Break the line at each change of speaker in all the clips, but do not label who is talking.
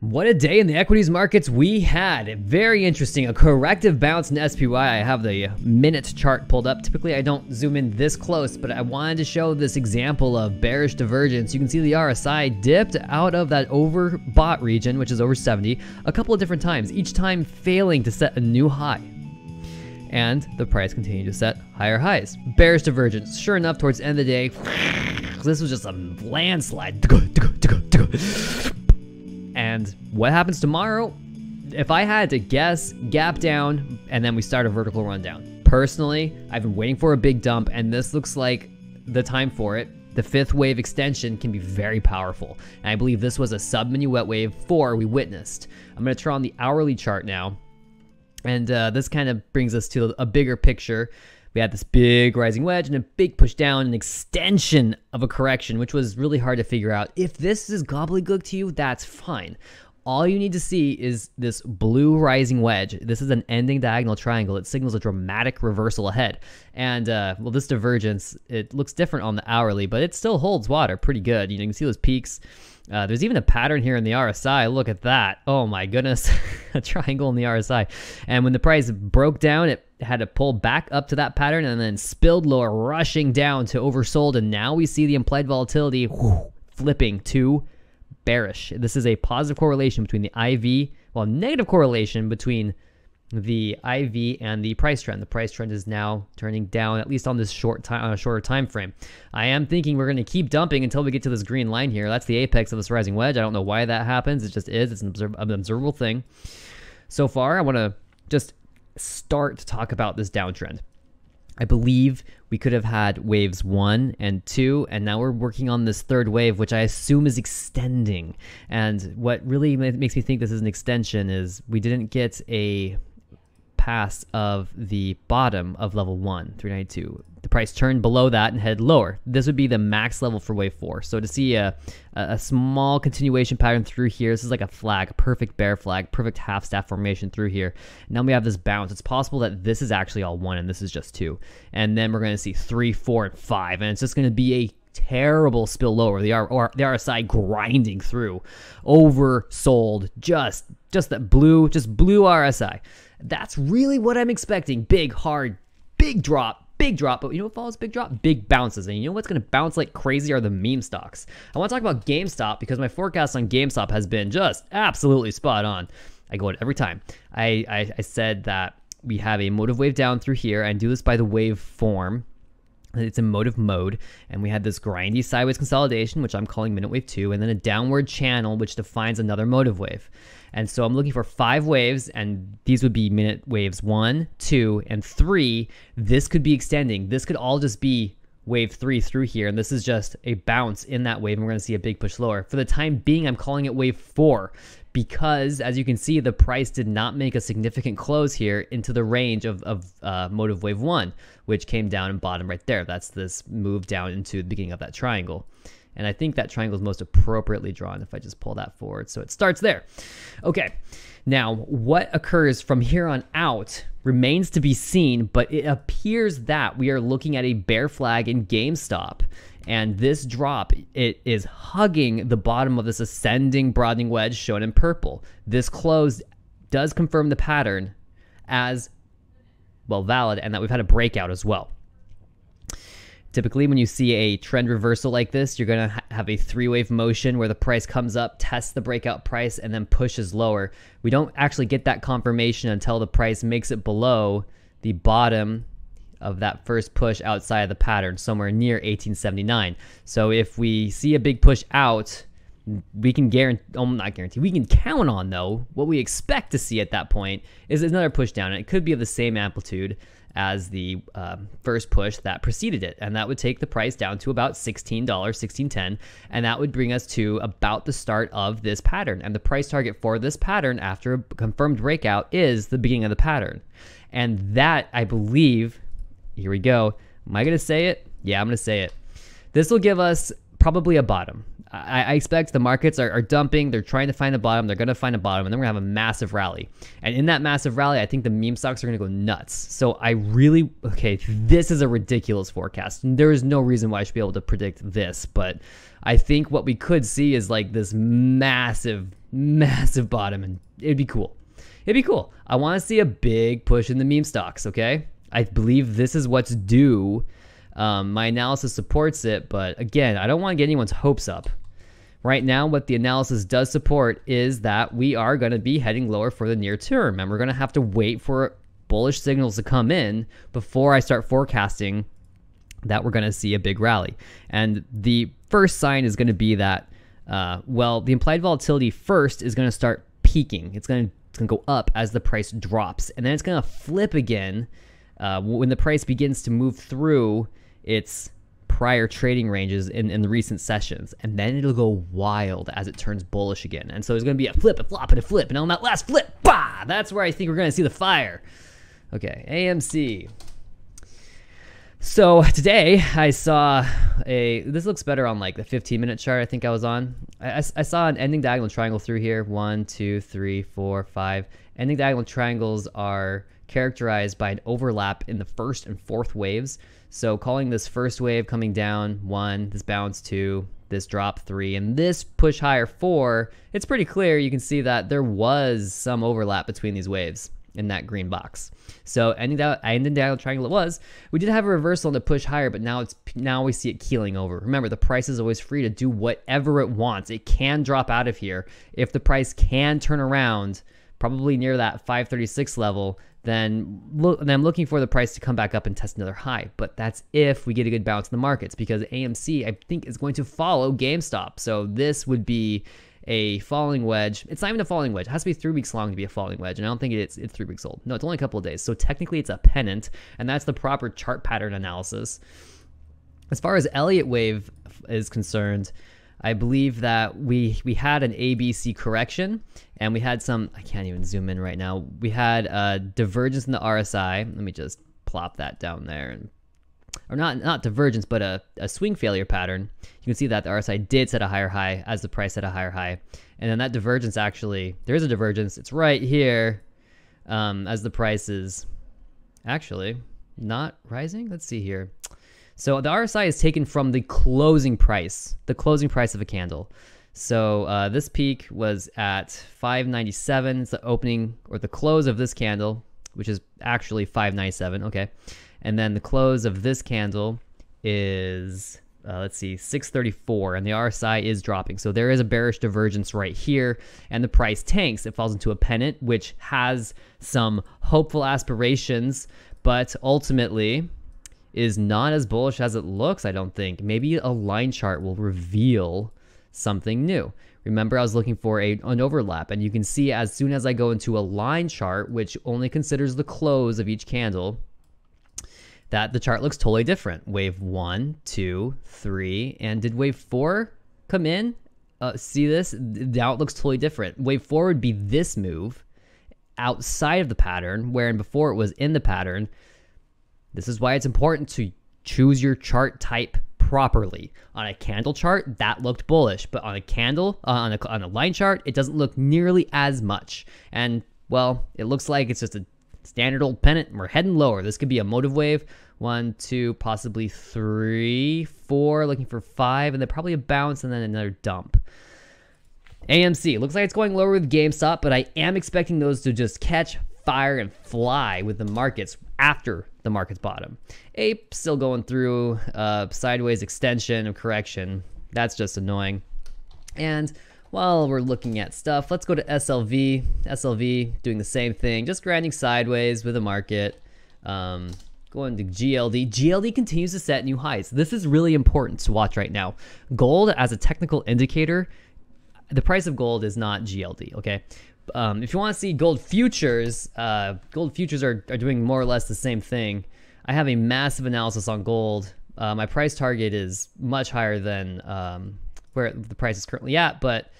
What a day in the equities markets we had. Very interesting. A corrective bounce in SPY. I have the minute chart pulled up. Typically, I don't zoom in this close, but I wanted to show this example of bearish divergence. You can see the RSI dipped out of that overbought region, which is over 70, a couple of different times, each time failing to set a new high. And the price continued to set higher highs. Bearish divergence. Sure enough, towards the end of the day, this was just a landslide. And what happens tomorrow? If I had to guess, gap down, and then we start a vertical rundown. Personally, I've been waiting for a big dump, and this looks like the time for it. The fifth wave extension can be very powerful. And I believe this was a sub-mini wet wave 4 we witnessed. I'm going to turn on the hourly chart now. And this kind of brings us to a bigger picture. We had this big rising wedge and a big push down, an extension of a correction, which was really hard to figure out. If this is gobbledygook to you, that's fine. All you need to see is this blue rising wedge. This is an ending diagonal triangle. It signals a dramatic reversal ahead. And, well, this divergence, it looks different on the hourly, but it still holds water pretty good. You can see those peaks. There's even a pattern here in the RSI. Look at that. Oh my goodness. A triangle in the RSI. And when the price broke down, it had to pull back up to that pattern and then spilled lower, rushing down to oversold. And now we see the implied volatility flipping to bearish. This is a positive correlation between the IV, well, negative correlation between the IV and the price trend. The price trend is now turning down, at least on this shorter time frame. I am thinking we're going to keep dumping until we get to this green line here. That's the apex of this rising wedge. I don't know why that happens. It just is. It's an observable thing. So far, I want to just start to talk about this downtrend. I believe we could have had waves 1 and 2, and now we're working on this third wave, which I assume is extending. And what really makes me think this is an extension is we didn't get a pass of the bottom of level 1, 392. The price turned below that and headed lower. This would be the max level for wave 4. So to see a small continuation pattern through here, this is like a flag, a perfect bear flag, perfect half staff formation through here. Now we have this bounce. It's possible that this is actually all 1 and this is just 2. And then we're going to see 3, 4, and 5. And it's just going to be a terrible spill lower. The RSI grinding through, oversold, just that blue RSI. That's really what I'm expecting. Big, hard, big drop. But you know what follows big drop? Big bounces. And you know what's going to bounce like crazy are the meme stocks. I want to talk about GameStop because my forecast on GameStop has been just absolutely spot on. I go it every time. I said that we have a motive wave down through here. I do this by the wave form. It's in motive mode, and we had this grindy sideways consolidation, which I'm calling minute wave 2, and then a downward channel, which defines another motive wave. And so I'm looking for 5 waves, and these would be minute waves 1, 2, and 3. This could be extending. This could all just be wave 3 through here, and this is just a bounce in that wave, and we're going to see a big push lower. For the time being, I'm calling it wave 4 because, as you can see, the price did not make a significant close here into the range of motive wave 1, which came down and bottom right there. That's this move down into the beginning of that triangle. And I think that triangle is most appropriately drawn if I just pull that forward. So it starts there. Okay, now what occurs from here on out remains to be seen, but it appears that we are looking at a bear flag in GameStop. And this drop, it is hugging the bottom of this ascending broadening wedge shown in purple. This close does confirm the pattern as, well, valid, and that we've had a breakout as well. Typically, when you see a trend reversal like this, you're going to have a 3-wave motion where the price comes up, tests the breakout price, and then pushes lower. We don't actually get that confirmation until the price makes it below the bottom of that first push outside of the pattern, somewhere near 1879. So if we see a big push out, we can we can count on, though, what we expect to see at that point is another push down. And it could be of the same amplitude as the first push that preceded it. And that would take the price down to about $16, $16.10. And that would bring us to about the start of this pattern. And the price target for this pattern after a confirmed breakout is the beginning of the pattern. And that, I believe, here we go. Am I going to say it? Yeah, I'm going to say it. This will give us probably a bottom. I expect the markets are dumping. They're trying to find a bottom. They're going to find a bottom, and then we're going to have a massive rally. And in that massive rally, I think the meme stocks are going to go nuts. So okay, this is a ridiculous forecast. There is no reason why I should be able to predict this, but I think what we could see is like this massive massive bottom, and it'd be cool. It'd be cool. I want to see a big push in the meme stocks, okay? I believe this is what's due. My analysis supports it, but again, I don't want to get anyone's hopes up. Right now, what the analysis does support is that we are going to be heading lower for the near term, and we're going to have to wait for bullish signals to come in before I start forecasting that we're going to see a big rally. And the first sign is going to be that, well, the implied volatility first is going to start peaking. It's going to go up as the price drops, and then it's going to flip again when the price begins to move through its prior trading ranges in the recent sessions, and then it'll go wild as it turns bullish again. And so there's going to be a flip, a flop, and a flip, and on that last flip, bah, that's where I think we're going to see the fire. Okay, AMC. So today I saw this looks better on like the 15-minute chart I think I was on. I saw an ending diagonal triangle through here. 1, 2, 3, 4, 5. Ending diagonal triangles are characterized by an overlap in the first and fourth waves. So calling this first wave coming down 1, this bounce 2, this drop 3, and this push higher 4, it's pretty clear. You can see that there was some overlap between these waves in that green box. So ending diagonal triangle it was. We did have a reversal and a push higher, but now we see it keeling over. Remember, the price is always free to do whatever it wants. It can drop out of here. If the price can turn around, probably near that 536 level, then I'm looking for the price to come back up and test another high. But that's if we get a good bounce in the markets, because AMC, I think, is going to follow GameStop. So this would be a falling wedge. It's not even a falling wedge. It has to be 3 weeks long to be a falling wedge, and I don't think it's 3 weeks old. No, it's only a couple of days. So technically it's a pennant, and that's the proper chart pattern analysis. As far as Elliott wave is concerned, I believe that we had an ABC correction, and we had some, I can't even zoom in right now. We had a divergence in the RSI. Let me just plop that down there, and or not divergence, but a swing failure pattern. You can see that the RSI did set a higher high as the price set a higher high. And then that divergence actually, there is a divergence. It's right here as the price is actually not rising. Let's see here. So the RSI is taken from the closing price of a candle. So this peak was at 597. It's the opening or the close of this candle, which is actually 597. Okay. And then the close of this candle is, let's see, 634, and the RSI is dropping. So there is a bearish divergence right here, and the price tanks. It falls into a pennant, which has some hopeful aspirations, but ultimately is not as bullish as it looks, I don't think. Maybe a line chart will reveal something new. Remember, I was looking for an overlap, and you can see as soon as I go into a line chart, which only considers the close of each candle, that the chart looks totally different. Wave 1, 2, 3, and did wave 4 come in? See this? Now it looks totally different. Wave 4 would be this move outside of the pattern, wherein before it was in the pattern. This is why it's important to choose your chart type properly. On a candle chart, that looked bullish, but on a candle, on a line chart, it doesn't look nearly as much. And well, it looks like it's just a standard old pennant, and we're heading lower. This could be a motive wave. 1, 2, possibly 3, 4, looking for 5, and then probably a bounce and then another dump. AMC, looks like it's going lower with GameStop, but I am expecting those to just catch fire and fly with the markets after the market's bottom. Ape still going through sideways extension of correction. That's just annoying. And while we're looking at stuff, let's go to SLV. SLV doing the same thing, just grinding sideways with the market. Going to GLD. GLD continues to set new highs. This is really important to watch right now. Gold as a technical indicator, the price of gold is not GLD, okay? If you want to see gold futures are doing more or less the same thing. I have a massive analysis on gold. My price target is much higher than where the price is currently at, but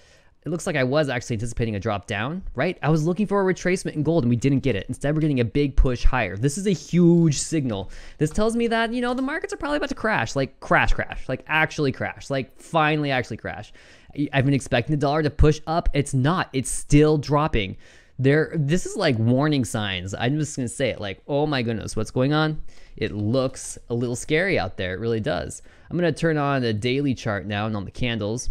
it looks like I was actually anticipating a drop down, right? I was looking for a retracement in gold and we didn't get it. Instead, we're getting a big push higher. This is a huge signal. This tells me that, you know, the markets are probably about to crash, like crash, like actually crash, like finally actually crash. I've been expecting the dollar to push up. It's not. It's still dropping. This is like warning signs. I'm just going to say it like, oh my goodness, what's going on? It looks a little scary out there. It really does. I'm going to turn on the daily chart now and on the candles.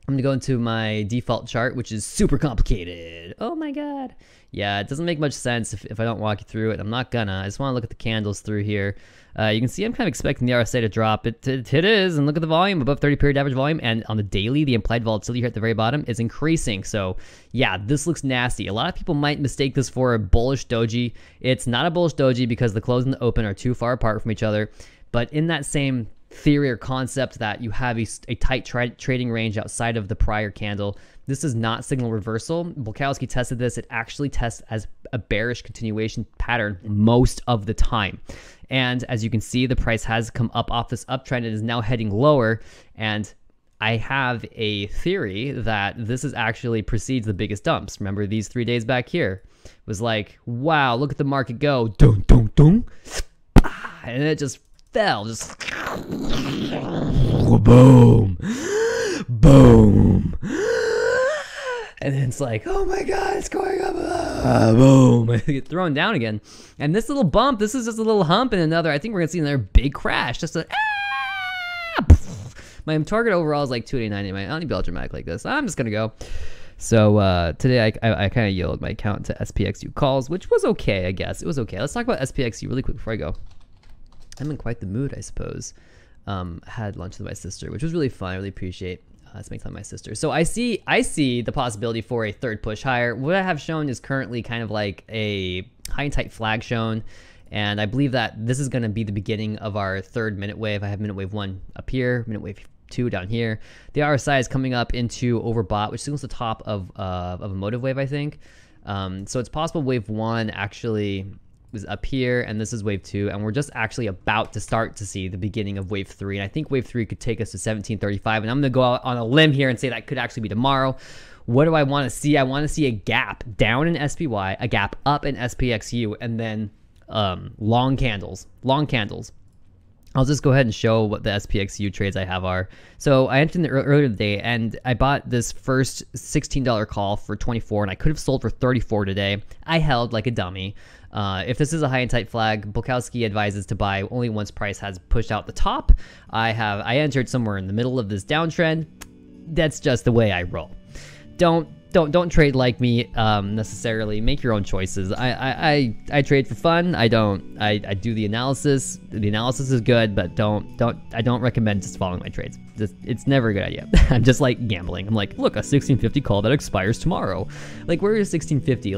I'm gonna go into my default chart, which is super complicated. Oh my god. Yeah, it doesn't make much sense if I don't walk you through it. I'm not gonna. I just want to look at the candles through here. You can see I'm kind of expecting the RSI to drop. It is, and look at the volume, above 30 period average volume, and on the daily, the implied volatility here at the very bottom is increasing. So yeah, this looks nasty. A lot of people might mistake this for a bullish doji. It's not a bullish doji because the close and the open are too far apart from each other. But in that same theory or concept that you have a tight trading range outside of the prior candle, this is not signal reversal. Bulkowski tested this. It actually tests as a bearish continuation pattern most of the time. And as you can see, the price has come up off this uptrend and is now heading lower. And I have a theory that this is actually precedes the biggest dumps. Remember these 3 days back here? It was like, wow, look at the market go. Dun, dun, dun. And it just fell. Just boom. Boom. And then it's like, oh my god, it's going up. Boom. Get thrown down again. And this little bump, this is just a little hump and another, I think we're going to see another big crash. Just a, my target overall is like 289. I don't need to be all dramatic like this. I'm just going to go. So today I kind of yielded my account to SPXU calls, which was okay, I guess. It was okay. Let's talk about SPXU really quick before I go. I'm in quite the mood, I suppose. Had lunch with my sister, which was really fun. I really appreciate spending time with my sister. So I see the possibility for a third push higher. What I have shown is currently kind of like a high and tight flag shown. And I believe that this is going to be the beginning of our third minute wave. I have minute wave 1 up here, minute wave 2 down here. The RSI is coming up into overbought, which signals the top of a motive wave, I think. So it's possible wave 1 actually was up here, and this is wave 2, and we're just actually about to start to see the beginning of wave 3. And I think wave 3 could take us to 1735, and I'm gonna go out on a limb here and say that could actually be tomorrow. What do I want to see? I want to see a gap down in SPY, a gap up in SPXU, and then long candles. I'll just go ahead and show what the SPXU trades I have are. So I entered in the earlier today, and I bought this first $16 call for 24, and I could have sold for 34 today. I held like a dummy. If this is a high and tight flag, Bulkowski advises to buy only once price has pushed out the top. I entered somewhere in the middle of this downtrend. That's just the way I roll. Don't trade like me necessarily. Make your own choices. I trade for fun. I do the analysis. The analysis is good, but I don't recommend just following my trades. It's never a good idea. I'm just like gambling. I'm like, look, a 1650 call that expires tomorrow. Like, where is 1650?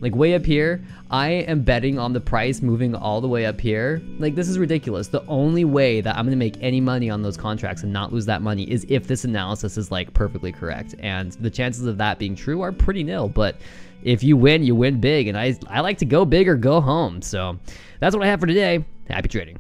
Like way up here, I am betting on the price moving all the way up here. Like, this is ridiculous. The only way that I'm gonna make any money on those contracts and not lose that money is if this analysis is like perfectly correct. And the chances of that being true are pretty nil. But if you win big. And I like to go big or go home. So that's what I have for today. Happy trading.